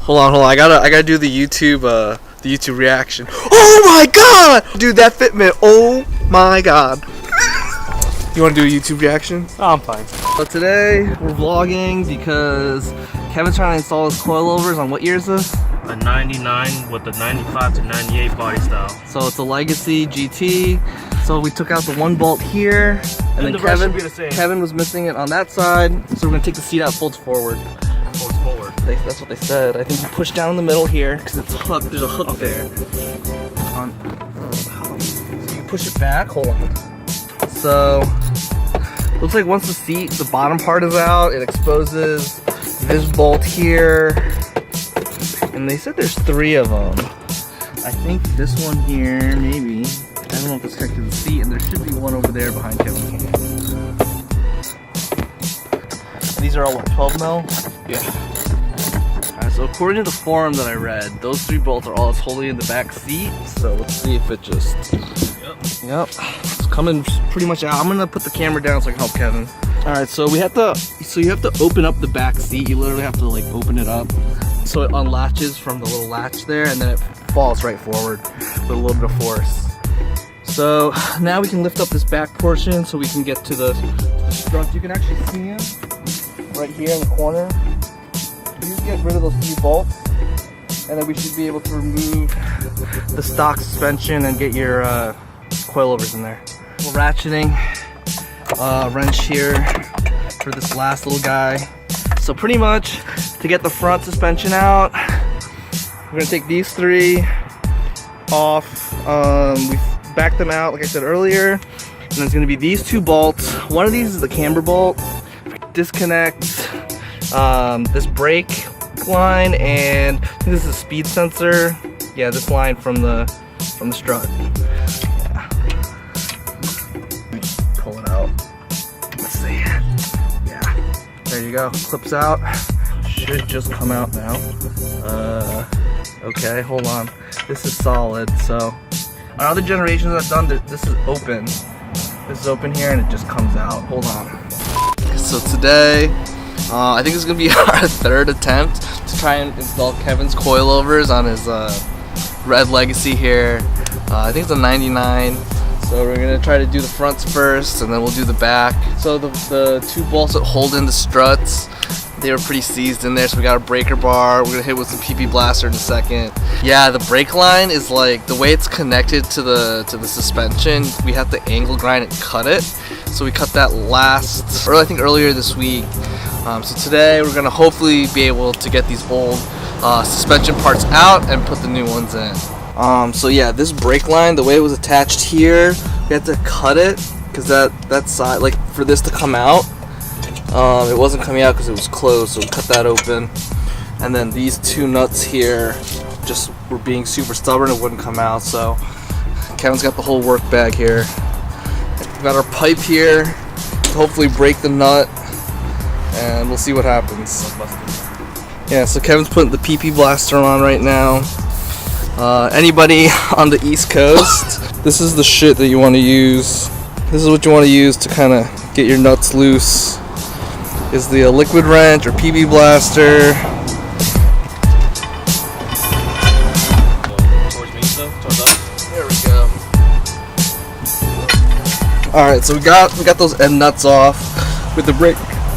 Hold on. I gotta do the YouTube reaction. Oh my god! Dude, that fitment, oh my god. You wanna do a YouTube reaction? Oh, I'm fine. So today, we're vlogging because Kevin's trying to install his coilovers on what year is this? A 99 with a 95 to 98 body style. So it's a Legacy GT. So we took out the one bolt here, and then the rest should be the same. Kevin was missing it on that side. So we're gonna take the seat out, folds forward. Folds forward. That's what they said. I think you push down in the middle here because it's hooked. There's a hook there. So you push it back. Hold on. So looks like once the bottom part is out, it exposes this bolt here. And they said there's 3 of them. I think this one here, maybe. I don't know if it's connected to the seat, and there should be one over there behind Kevin's hand. These are all what, 12 mil? Yeah. Alright, so according to the forum that I read, those 3 bolts are all that's holding in the back seat. So let's see if it just. Yep. It's coming pretty much out. I'm gonna put the camera down so I can help Kevin. Alright, so you have to open up the back seat. You literally have to like open it up so it unlatches from the little latch there, and then it falls right forward with a little bit of force. So now we can lift up this back portion so we can get to the struts. You can actually see them right here in the corner. You just get rid of those few bolts, and then we should be able to remove the stock suspension and get your coilovers in there. We're ratcheting wrench here for this last little guy. So pretty much to get the front suspension out, we're gonna take these 3 off. We've backed them out like I said earlier, and there's gonna be these 2 bolts. One of these is the camber bolt. Disconnect this brake line, and I think this is a speed sensor. Yeah, this line from the strut. Yeah. Pull it out. Let's see. Yeah. There you go. Clips out. Should just come out now. Okay, hold on. This is solid. So on other generations I've done, this is open. This is open here, and it just comes out. Hold on. So today, I think it's gonna be our 3rd attempt to try and install Kevin's coilovers on his red Legacy here. I think it's a 99. So we're gonna try to do the fronts first, and then we'll do the back. So the 2 bolts that hold in the struts, they were pretty seized in there, so we got a breaker bar. We're gonna hit with some PP blaster in a second. Yeah, the brake line is like, the way it's connected to the suspension, we have to angle grind and cut it. So we cut that I think earlier this week. So today we're gonna hopefully be able to get these old suspension parts out and put the new ones in. So yeah, this brake line, the way it was attached here, we had to cut it because that side, like for this to come out, it wasn't coming out because it was closed, so we cut that open. And then these 2 nuts here just were being super stubborn, it wouldn't come out. So Kevin's got the whole work bag here. We've got our pipe here to hopefully break the nut, and we'll see what happens. Yeah, so Kevin's putting the PP blaster on right now. Anybody on the East Coast, this is the shit that you want to use. This is what you want to use to kind of get your nuts loose. Is the liquid wrench or PB blaster. There we go. All right, so we got those end nuts off with the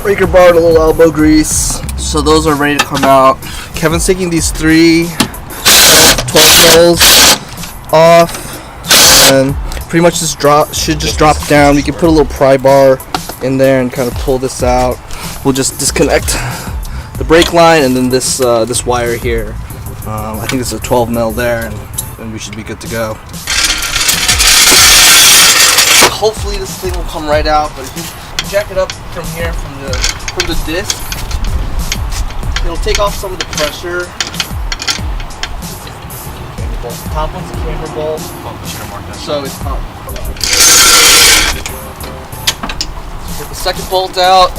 breaker bar and a little elbow grease. So those are ready to come out. Kevin's taking these 3 12 mils off, and pretty much should just drop down. We can put a little pry bar in there and kind of pull this out. We'll just disconnect the brake line and then this wire here. I think it's a 12 mil there, and we should be good to go. Hopefully this thing will come right out, but if you jack it up from here from the disc, it'll take off some of the pressure. The top one's a camber bolt, so it's up. Get the second bolt out.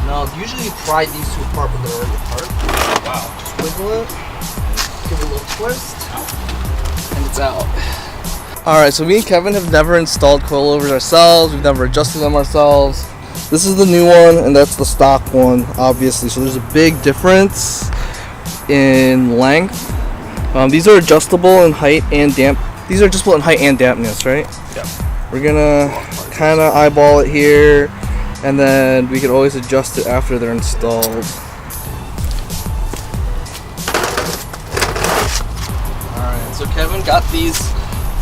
Now, usually you pry these 2 apart, but they're already apart. Wow. Just wiggle it, give it a little twist, and it's out. Alright, so me and Kevin have never installed coilovers ourselves. We've never adjusted them ourselves. This is the new one, and that's the stock one, obviously. So there's a big difference. in length. These are adjustable in height and damp. These are adjustable in height and dampness, right? Yeah. We're gonna kind of eyeball it here, and then we can always adjust it after they're installed. Alright, so Kevin got these.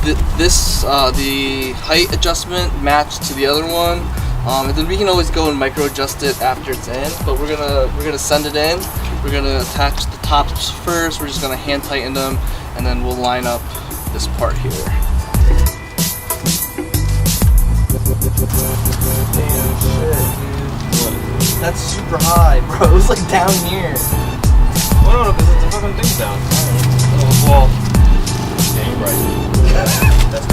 The height adjustment matched to the other one, and then we can always go and micro adjust it after it's in. But we're gonna send it in. We're gonna attach the tops first. We're just gonna hand tighten them, and then we'll line up this part here. Damn shit, dude. That's super high, bro. It was like down here. Well, no, because it's the fucking thing's down. Oh, well. Yeah, you're right. That's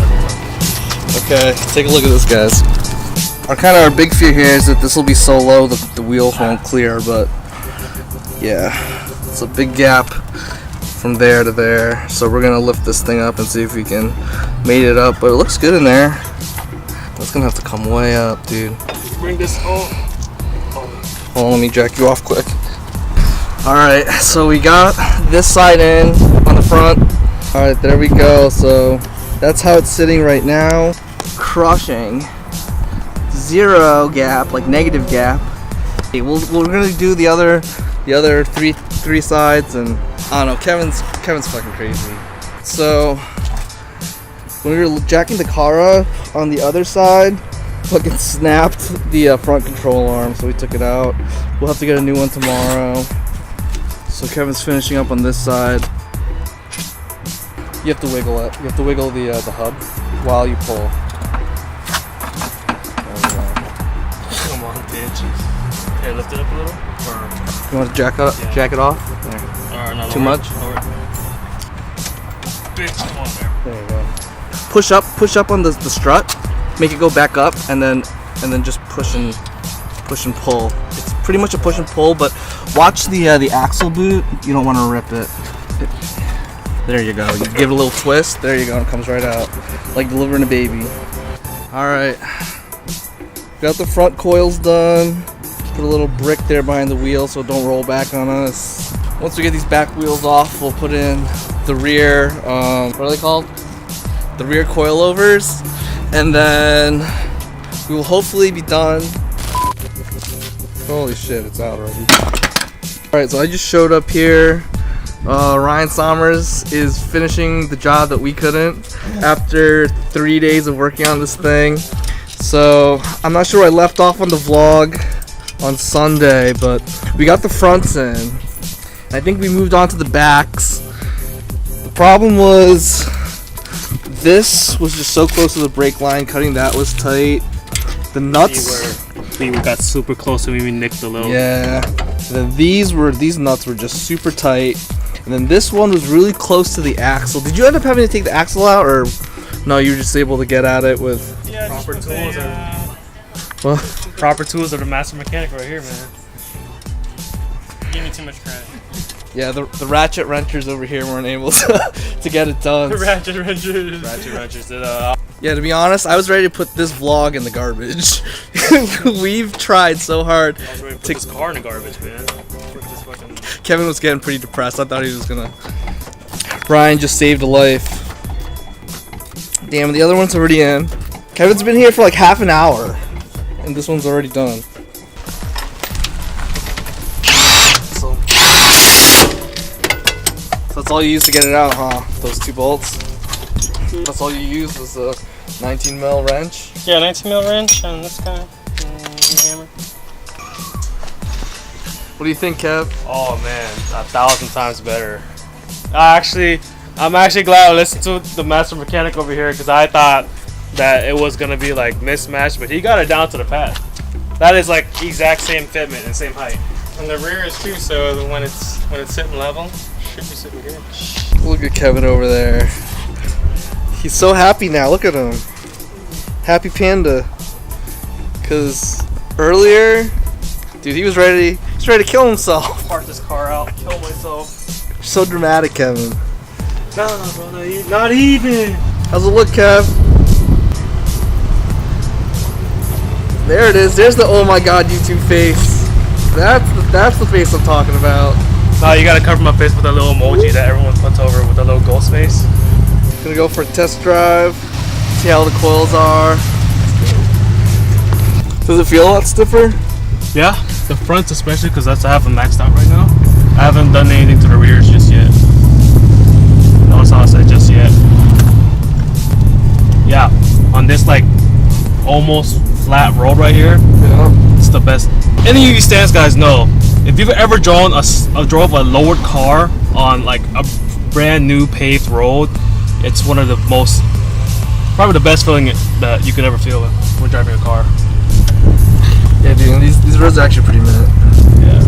okay, take a look at this, guys. Our big fear here is that this will be so low that the wheels won't clear, but yeah, it's a big gap from there to there. So we're gonna lift this thing up and see if we can mate it up, but it looks good in there. That's gonna have to come way up, dude. Bring this on. Hold on, let me jack you off quick. Alright, so we got this side in on the front. Alright, there we go. So that's how it's sitting right now. Crushing. Zero gap, like negative gap. Okay, we're gonna do the other three sides, and I don't know, Kevin's fucking crazy. So when we were jacking the car up on the other side, fucking snapped the front control arm, so we took it out. We'll have to get a new one tomorrow. So Kevin's finishing up on this side. You have to wiggle it. You have to wiggle the hub while you pull. There we go. Come on, bitch. Here, lift it up a little. Or You want to jack it off? There. Too much? Bitch, come on there. There you go. Push up on the strut. Make it go back up, and then just push and pull. It's pretty much a push and pull, but watch the axle boot. You don't want to rip it. There you go. You give it a little twist. There you go. And it comes right out, like delivering a baby. All right. Got the front coils done. Put a little brick there behind the wheel so it don't roll back on us. Once we get these back wheels off, we'll put in the rear. What are they called? The rear coilovers, and then we will hopefully be done. Holy shit! It's out already. All right. So I just showed up here. Ryan Sommers is finishing the job that we couldn't after 3 days of working on this thing. So I'm not sure where I left off on the vlog on Sunday, but we got the fronts in. I think we moved on to the backs. The problem was this was just so close to the brake line. Cutting that was tight. The nuts. We got super close and we nicked a little. Yeah. And then these nuts were just super tight. And then this one was really close to the axle. Did you end up having to take the axle out, or no? You were just able to get at it with proper tools. Well, proper tools are the master mechanic right here, man. Give me too much credit. Yeah, the ratchet wrenchers over here weren't able to get it done. The ratchet wrenchers. Yeah, to be honest, I was ready to put this vlog in the garbage. We've tried so hard. I was ready to put this car in the garbage, man. Kevin was getting pretty depressed. I thought he was gonna. Ryan just saved a life. Damn, the other one's already in. Kevin's been here for like half an hour, and this one's already done. So that's all you used to get it out, huh? Those two bolts. That's all you used was a 19 mil wrench. Yeah, 19 mil wrench and this guy, hammer. What do you think, Kev? Oh man, 1,000 times better. I'm actually glad I listened to the master mechanic over here, because I thought that it was gonna be like mismatched, but he got it down to the pad. That is like exact same fitment and same height. And the rear is too, so when it's sitting level, should be sitting good. Look at Kevin over there. He's so happy now. Look at him. Happy panda. Cause earlier, dude, he was ready to kill himself. Park this car out, kill myself. So dramatic, Kevin. No, bro, not even. How's it look, Kev? There it is. There's the oh my god YouTube face. That's the face I'm talking about. No, you gotta cover my face with a little emoji that everyone puts over with a little ghost face. Gonna go for a test drive, see how the coils are. Does it feel a lot stiffer? Yeah, the fronts especially because I have them maxed out right now. I haven't done anything to the rears just yet. Notice how I said just yet. Yeah, on this like almost flat road right here, Yeah. it's the best. Any of you stance guys know, if you've ever drove a lowered car on like a brand new paved road, it's one of the most, probably the best feeling that you could ever feel when driving a car. Yeah, dude, and these roads are actually pretty minute. Yeah.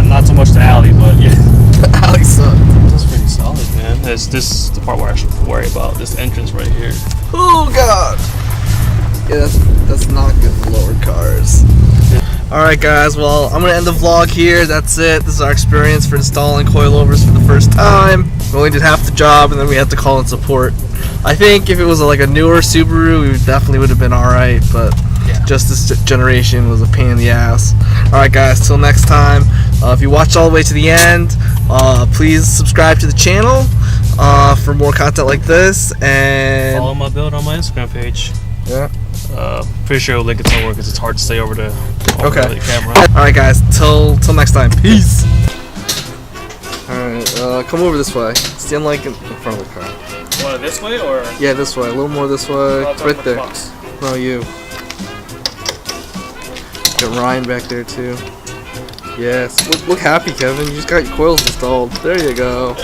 Not so much the alley, but yeah. The alley sucked. That's pretty solid, man. This is the part where I should worry about, this entrance right here. Oh god. Yeah, that's not good for lowered cars. Alright guys, well I'm gonna end the vlog here. That's it. This is our experience for installing coilovers for the first time. We only did half the job and then we had to call in support. I think if it was like a newer Subaru, we definitely would have been alright, but Yeah. just this generation was a pain in the ass. Alright guys, till next time. If you watched all the way to the end, please subscribe to the channel for more content like this, and Follow my build on my Instagram page. yeah. Pretty sure it'll link it somewhere because it's hard to stay over the camera. Alright guys, till next time. Peace. Alright, come over this way. Stand like in front of the car. Want it this way or? Yeah, this way. A little more this way. Right there. No, you. Got Ryan back there too. Yes. Look happy, Kevin. You just got your coils installed. There you go.